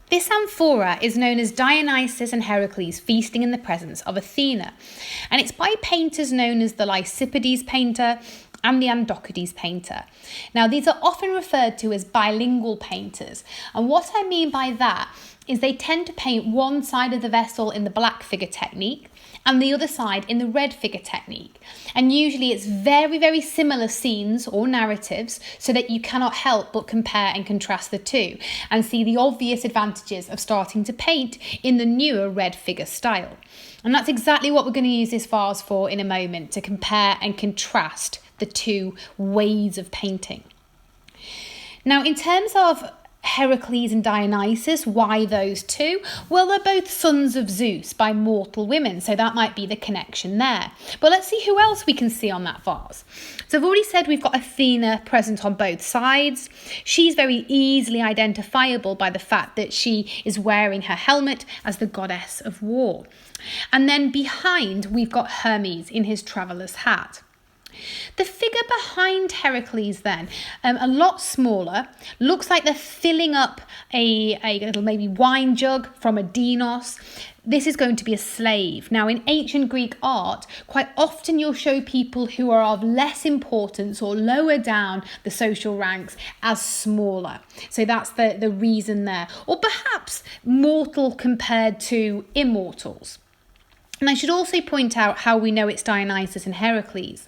This amphora is known as Dionysus and Heracles feasting in the presence of Athena, and it's by painters known as the Lysippides painter and the Andokides painter. Now, these are often referred to as bilingual painters, and what I mean by that is they tend to paint one side of the vessel in the black figure technique and the other side in the red figure technique. And usually it's very, very similar scenes or narratives, so that you cannot help but compare and contrast the two and see the obvious advantages of starting to paint in the newer red figure style. And that's exactly what we're going to use this vase for in a moment, to compare and contrast the two ways of painting. Now, in terms of Herakles and Dionysus, why those two? Well, they're both sons of Zeus by mortal women, so that might be the connection there. But let's see who else we can see on that vase. So I've already said we've got Athena present on both sides. She's very easily identifiable by the fact that she is wearing her helmet as the goddess of war. And then behind, we've got Hermes in his traveller's hat. The figure behind Herakles then, a lot smaller, looks like they're filling up a little maybe wine jug from a Dinos. This is going to be a slave. Now, in ancient Greek art, quite often you'll show people who are of less importance or lower down the social ranks as smaller. So that's the reason there. Or perhaps mortal compared to immortals. And I should also point out how we know it's Dionysus and Heracles.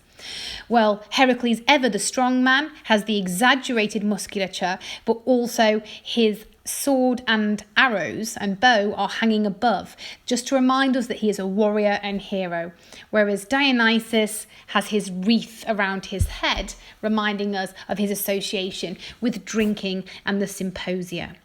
Well, Herakles, ever the strong man, has the exaggerated musculature, but also his sword and arrows and bow are hanging above, just to remind us that he is a warrior and hero, whereas Dionysus has his wreath around his head, reminding us of his association with drinking and the symposia.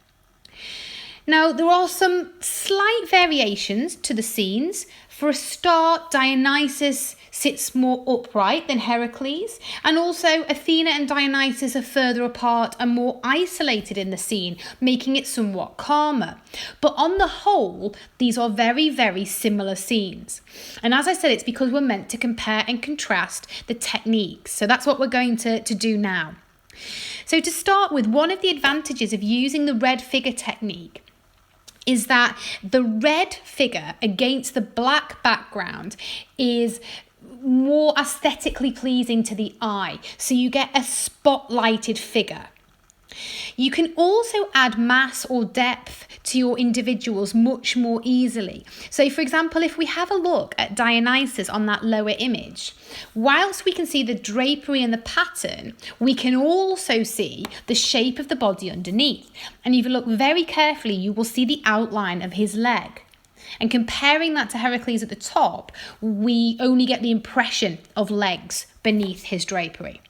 Now, there are some slight variations to the scenes. For a start, Dionysus sits more upright than Herakles, and also Athena and Dionysus are further apart and more isolated in the scene, making it somewhat calmer. But on the whole, these are very, very similar scenes. And as I said, it's because we're meant to compare and contrast the techniques. So that's what we're going to do now. So to start with, one of the advantages of using the red figure technique is that the red figure against the black background is more aesthetically pleasing to the eye, so you get a spotlighted figure. You can also add mass or depth to your individuals much more easily. So for example, if we have a look at Dionysus on that lower image, whilst we can see the drapery and the pattern, we can also see the shape of the body underneath. And if you look very carefully, you will see the outline of his leg. And comparing that to Herakles at the top, we only get the impression of legs beneath his drapery.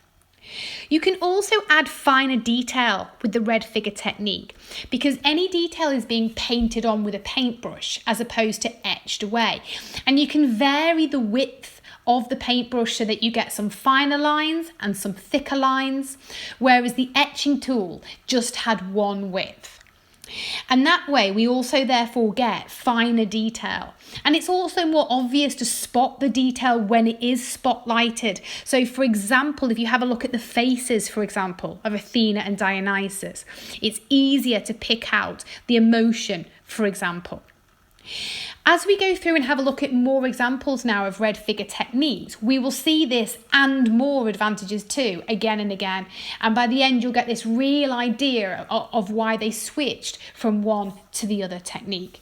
You can also add finer detail with the red figure technique, because any detail is being painted on with a paintbrush as opposed to etched away. And you can vary the width of the paintbrush so that you get some finer lines and some thicker lines, whereas the etching tool just had one width. And that way we also therefore get finer detail. And it's also more obvious to spot the detail when it is spotlighted. So for example, if you have a look at the faces, for example, of Athena and Dionysus, it's easier to pick out the emotion, for example. As we go through and have a look at more examples now of red figure techniques, we will see this and more advantages too, again and again. And by the end, you'll get this real idea of why they switched from one to the other technique.